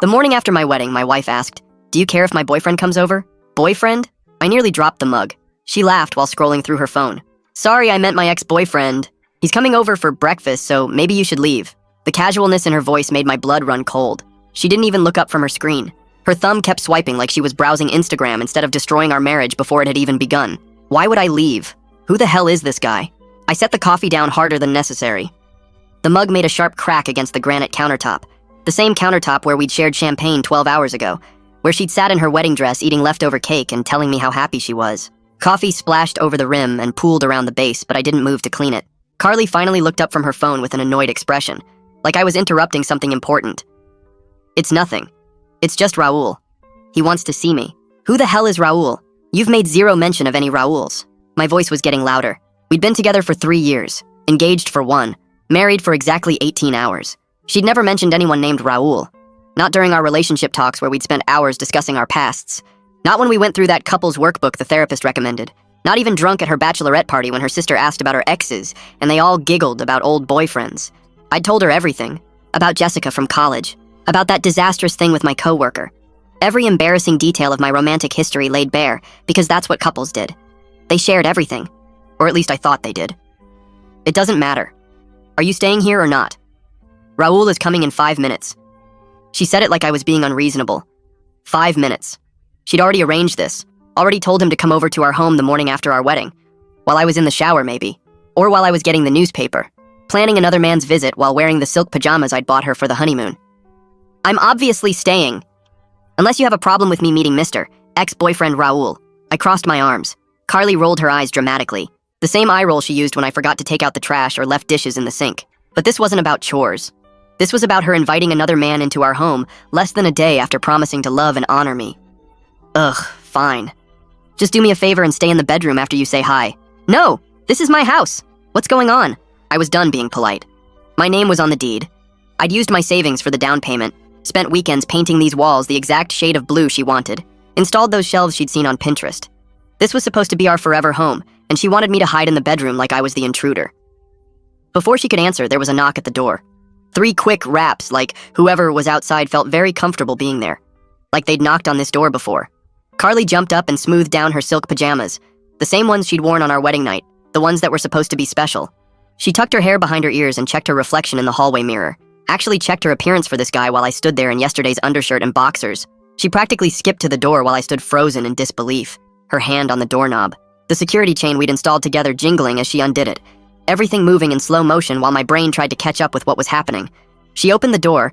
The morning after my wedding, my wife asked, "Do you care if my boyfriend comes over?" Boyfriend? I nearly dropped the mug. She laughed while scrolling through her phone. "Sorry, I meant my ex-boyfriend. He's coming over for breakfast, so maybe you should leave." The casualness in her voice made my blood run cold. She didn't even look up from her screen. Her thumb kept swiping like she was browsing Instagram instead of destroying our marriage before it had even begun. Why would I leave? Who the hell is this guy? I set the coffee down harder than necessary. The mug made a sharp crack against the granite countertop. The same countertop where we'd shared champagne 12 hours ago, where she'd sat in her wedding dress eating leftover cake and telling me how happy she was. Coffee splashed over the rim and pooled around the base, but I didn't move to clean it. Carly finally looked up from her phone with an annoyed expression, like I was interrupting something important. "It's nothing. It's just Raul. He wants to see me." "Who the hell is Raul? You've made zero mention of any Rauls." My voice was getting louder. We'd been together for 3 years, engaged for 1, married for exactly 18 hours. She'd never mentioned anyone named Raul. Not during our relationship talks where we'd spent hours discussing our pasts. Not when we went through that couple's workbook the therapist recommended. Not even drunk at her bachelorette party when her sister asked about her exes and they all giggled about old boyfriends. I'd told her everything. About Jessica from college. About that disastrous thing with my coworker. Every embarrassing detail of my romantic history laid bare because that's what couples did. They shared everything. Or at least I thought they did. "It doesn't matter. Are you staying here or not? Raul is coming in 5 minutes." She said it like I was being unreasonable. 5 minutes. She'd already arranged this. Already told him to come over to our home the morning after our wedding. While I was in the shower, maybe. Or while I was getting the newspaper. Planning another man's visit while wearing the silk pajamas I'd bought her for the honeymoon. "I'm obviously staying. Unless you have a problem with me meeting Mr. ex-boyfriend Raul." I crossed my arms. Carly rolled her eyes dramatically. The same eye roll she used when I forgot to take out the trash or left dishes in the sink. But this wasn't about chores. This was about her inviting another man into our home less than a day after promising to love and honor me. Ugh, fine. Just do me a favor and stay in the bedroom after you say hi. "No, this is my house. What's going on?" I was done being polite. My name was on the deed. I'd used my savings for the down payment, spent weekends painting these walls the exact shade of blue she wanted, installed those shelves she'd seen on Pinterest. This was supposed to be our forever home, and she wanted me to hide in the bedroom like I was the intruder. Before she could answer, there was a knock at the door. 3 quick raps, like whoever was outside felt very comfortable being there. Like they'd knocked on this door before. Carly jumped up and smoothed down her silk pajamas, the same ones she'd worn on our wedding night, the ones that were supposed to be special. She tucked her hair behind her ears and checked her reflection in the hallway mirror. Actually checked her appearance for this guy while I stood there in yesterday's undershirt and boxers. She practically skipped to the door while I stood frozen in disbelief, her hand on the doorknob. The security chain we'd installed together jingling as she undid it. Everything moving in slow motion while my brain tried to catch up with what was happening. She opened the door,